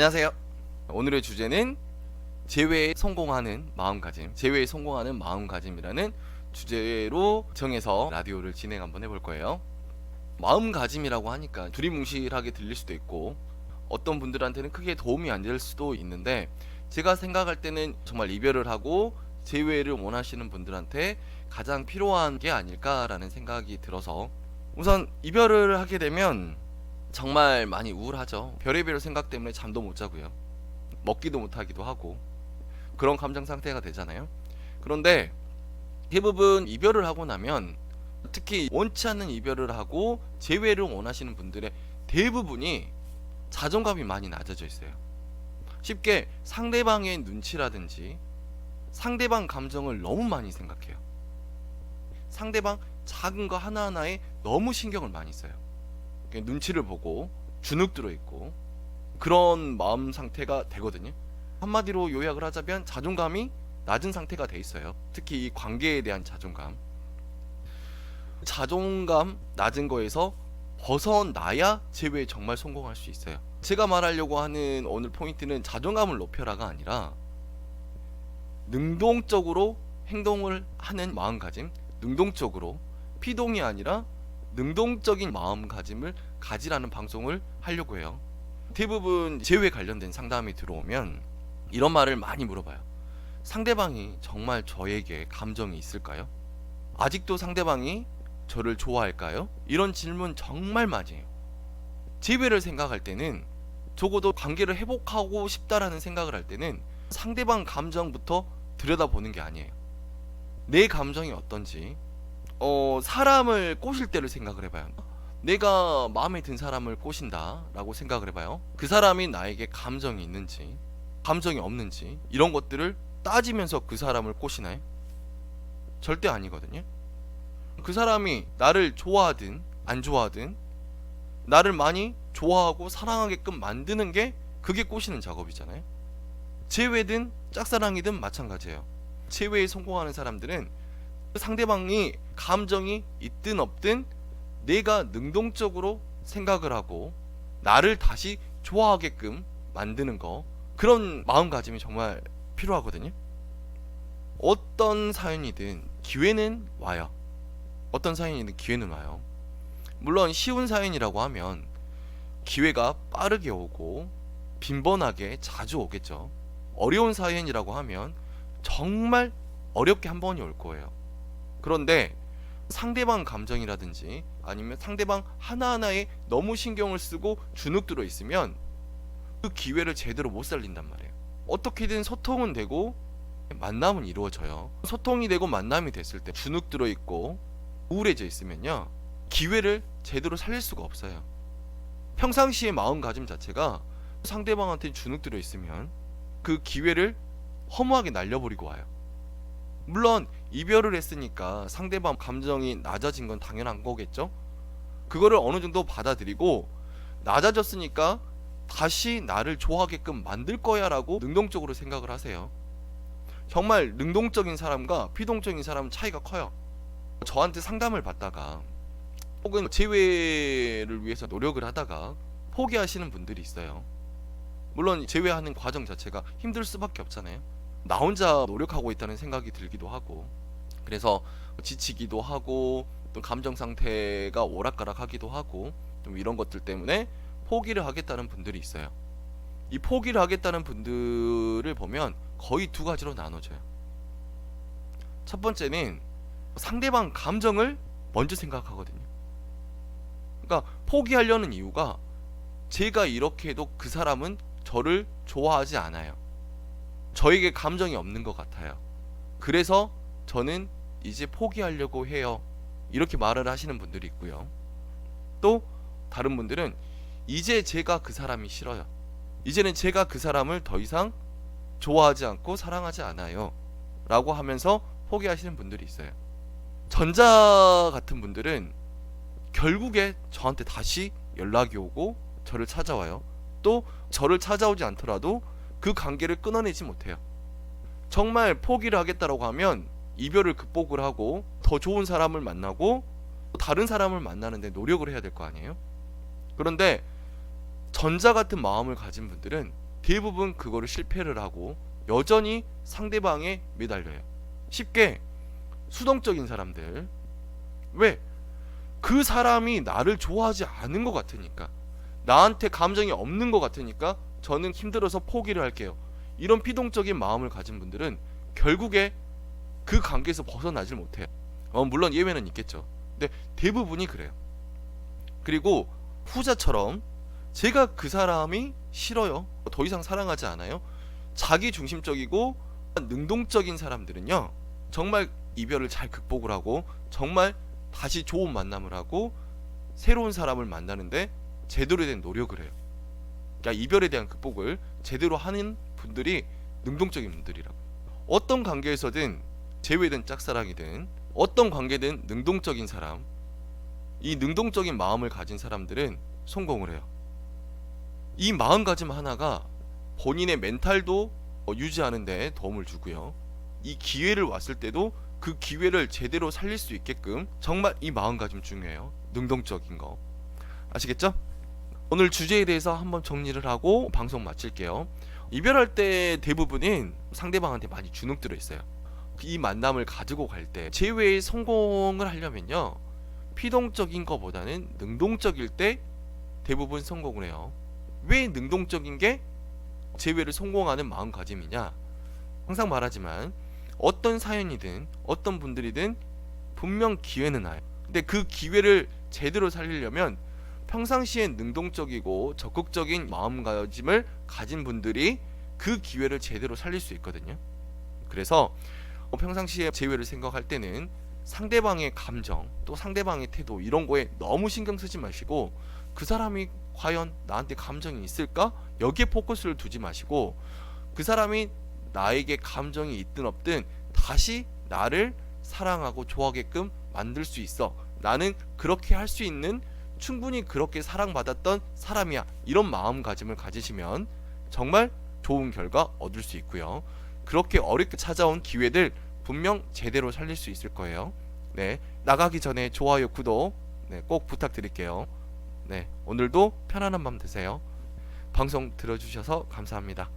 안녕하세요. 오늘의 주제는 재회에 성공하는 마음가짐, 재회에 성공하는 마음가짐이라는 주제로 정해서 라디오를 진행 한번 해볼 거예요. 마음가짐이라고 하니까 두리뭉실하게 들릴 수도 있고 어떤 분들한테는 크게 도움이 안 될 수도 있는데, 제가 생각할 때는 정말 이별을 하고 재회를 원하시는 분들한테 가장 필요한 게 아닐까라는 생각이 들어서, 우선 이별을 하게 되면 정말 많이 우울하죠. 별의별 생각 때문에 잠도 못 자고요, 먹기도 못 하기도 하고 그런 감정 상태가 되잖아요. 그런데 대부분 이별을 하고 나면, 특히 원치 않는 이별을 하고 재회를 원하시는 분들의 대부분이 자존감이 많이 낮아져 있어요. 쉽게 상대방의 눈치라든지 상대방 감정을 너무 많이 생각해요. 상대방 작은 거 하나하나에 너무 신경을 많이 써요. 눈치를 보고 주눅 들어 있고 그런 마음 상태가 되거든요. 한마디로 요약을 하자면 자존감이 낮은 상태가 돼 있어요. 특히 이 관계에 대한 자존감 낮은 거에서 벗어나야 재회에 정말 성공할 수 있어요. 제가 말하려고 하는 오늘 포인트는 자존감을 높여라가 아니라 능동적으로 행동을 하는 마음가짐, 능동적으로, 피동이 아니라 능동적인 마음가짐을 가지라는 방송을 하려고 해요. 대부분 재회 관련된 상담이 들어오면 이런 말을 많이 물어봐요. 상대방이 정말 저에게 감정이 있을까요? 아직도 상대방이 저를 좋아할까요? 이런 질문 정말 많이 해요. 재회를 생각할 때는, 적어도 관계를 회복하고 싶다라는 생각을 할 때는 상대방 감정부터 들여다보는 게 아니에요. 내 감정이 어떤지, 사람을 꼬실 때를 생각을 해봐요. 내가 마음에 든 사람을 꼬신다 라고 생각을 해봐요. 그 사람이 나에게 감정이 있는지 감정이 없는지 이런 것들을 따지면서 그 사람을 꼬시나요? 절대 아니거든요. 그 사람이 나를 좋아하든 안 좋아하든 나를 많이 좋아하고 사랑하게끔 만드는 게, 그게 꼬시는 작업이잖아요. 재회든 짝사랑이든 마찬가지예요. 재회에 성공하는 사람들은 상대방이 감정이 있든 없든 내가 능동적으로 생각을 하고 나를 다시 좋아하게끔 만드는 거, 그런 마음가짐이 정말 필요하거든요. 어떤 사연이든 기회는 와요. 어떤 사연이든 기회는 와요. 물론 쉬운 사연이라고 하면 기회가 빠르게 오고 빈번하게 자주 오겠죠. 어려운 사연이라고 하면 정말 어렵게 한 번이 올 거예요. 그런데 상대방 감정이라든지 아니면 상대방 하나하나에 너무 신경을 쓰고 주눅 들어 있으면 그 기회를 제대로 못 살린단 말이에요. 어떻게든 소통은 되고 만남은 이루어져요. 소통이 되고 만남이 됐을 때 주눅 들어 있고 우울해져 있으면요, 기회를 제대로 살릴 수가 없어요. 평상시의 마음가짐 자체가 상대방한테 주눅 들어 있으면 그 기회를 허무하게 날려버리고 와요. 물론 이별을 했으니까 상대방 감정이 낮아진 건 당연한 거겠죠. 그거를 어느 정도 받아들이고, 낮아졌으니까 다시 나를 좋아하게끔 만들 거야 라고 능동적으로 생각을 하세요. 정말 능동적인 사람과 피동적인 사람은 차이가 커요. 저한테 상담을 받다가 혹은 재회를 위해서 노력을 하다가 포기하시는 분들이 있어요. 물론 재회하는 과정 자체가 힘들 수밖에 없잖아요. 나 혼자 노력하고 있다는 생각이 들기도 하고, 그래서 지치기도 하고 또 감정 상태가 오락가락하기도 하고 좀 이런 것들 때문에 포기를 하겠다는 분들이 있어요. 이 포기를 하겠다는 분들을 보면 거의 두 가지로 나눠져요. 첫 번째는 상대방 감정을 먼저 생각하거든요. 그러니까 포기하려는 이유가, 제가 이렇게 해도 그 사람은 저를 좋아하지 않아요. 저에게 감정이 없는 것 같아요. 그래서 저는 이제 포기하려고 해요. 이렇게 말을 하시는 분들이 있고요. 또 다른 분들은 이제 제가 그 사람이 싫어요. 이제는 제가 그 사람을 더 이상 좋아하지 않고 사랑하지 않아요 라고 하면서 포기하시는 분들이 있어요. 전자 같은 분들은 결국에 저한테 다시 연락이 오고 저를 찾아와요. 또 저를 찾아오지 않더라도 그 관계를 끊어내지 못해요. 정말 포기를 하겠다라고 하면 이별을 극복을 하고 더 좋은 사람을 만나고 다른 사람을 만나는데 노력을 해야 될 거 아니에요. 그런데 전자 같은 마음을 가진 분들은 대부분 그거를 실패를 하고 여전히 상대방에 매달려요. 쉽게 수동적인 사람들. 왜? 그 사람이 나를 좋아하지 않은 것 같으니까, 나한테 감정이 없는 것 같으니까 저는 힘들어서 포기를 할게요. 이런 피동적인 마음을 가진 분들은 결국에 그 관계에서 벗어나질 못해요. 물론 예외는 있겠죠. 근데 대부분이 그래요. 그리고 후자처럼 제가 그 사람이 싫어요, 더 이상 사랑하지 않아요, 자기 중심적이고 능동적인 사람들은요, 정말 이별을 잘 극복을 하고 정말 다시 좋은 만남을 하고 새로운 사람을 만나는데 제대로 된 노력을 해요. 그러니까 이별에 대한 극복을 제대로 하는 분들이 능동적인 분들이라고. 어떤 관계에서든 재회든 짝사랑이든 어떤 관계든 능동적인 사람, 이 능동적인 마음을 가진 사람들은 성공을 해요. 이 마음가짐 하나가 본인의 멘탈도 유지하는 데 도움을 주고요, 이 기회를 왔을 때도 그 기회를 제대로 살릴 수 있게끔 정말 이 마음가짐 중요해요. 능동적인 거 아시겠죠? 오늘 주제에 대해서 한번 정리를 하고 방송 마칠게요. 이별할 때 대부분은 상대방한테 많이 주눅들어 있어요. 이 만남을 가지고 갈 때 재회에 성공을 하려면요, 피동적인 것보다는 능동적일 때 대부분 성공을 해요. 왜 능동적인 게 재회를 성공하는 마음가짐이냐? 항상 말하지만 어떤 사연이든 어떤 분들이든 분명 기회는 와요. 근데 그 기회를 제대로 살리려면 평상시에 능동적이고 적극적인 마음가짐을 가진 분들이 그 기회를 제대로 살릴 수 있거든요. 그래서 평상시에 재회를 생각할 때는 상대방의 감정, 또 상대방의 태도, 이런 거에 너무 신경 쓰지 마시고 그 사람이 과연 나한테 감정이 있을까? 여기에 포커스를 두지 마시고 그 사람이 나에게 감정이 있든 없든 다시 나를 사랑하고 좋아하게끔 만들 수 있어, 나는 그렇게 할 수 있는, 충분히 그렇게 사랑받았던 사람이야, 이런 마음가짐을 가지시면 정말 좋은 결과 얻을 수 있고요, 그렇게 어렵게 찾아온 기회들 분명 제대로 살릴 수 있을 거예요. 네, 나가기 전에 좋아요, 구독 꼭 부탁드릴게요. 네, 오늘도 편안한 밤 되세요. 방송 들어주셔서 감사합니다.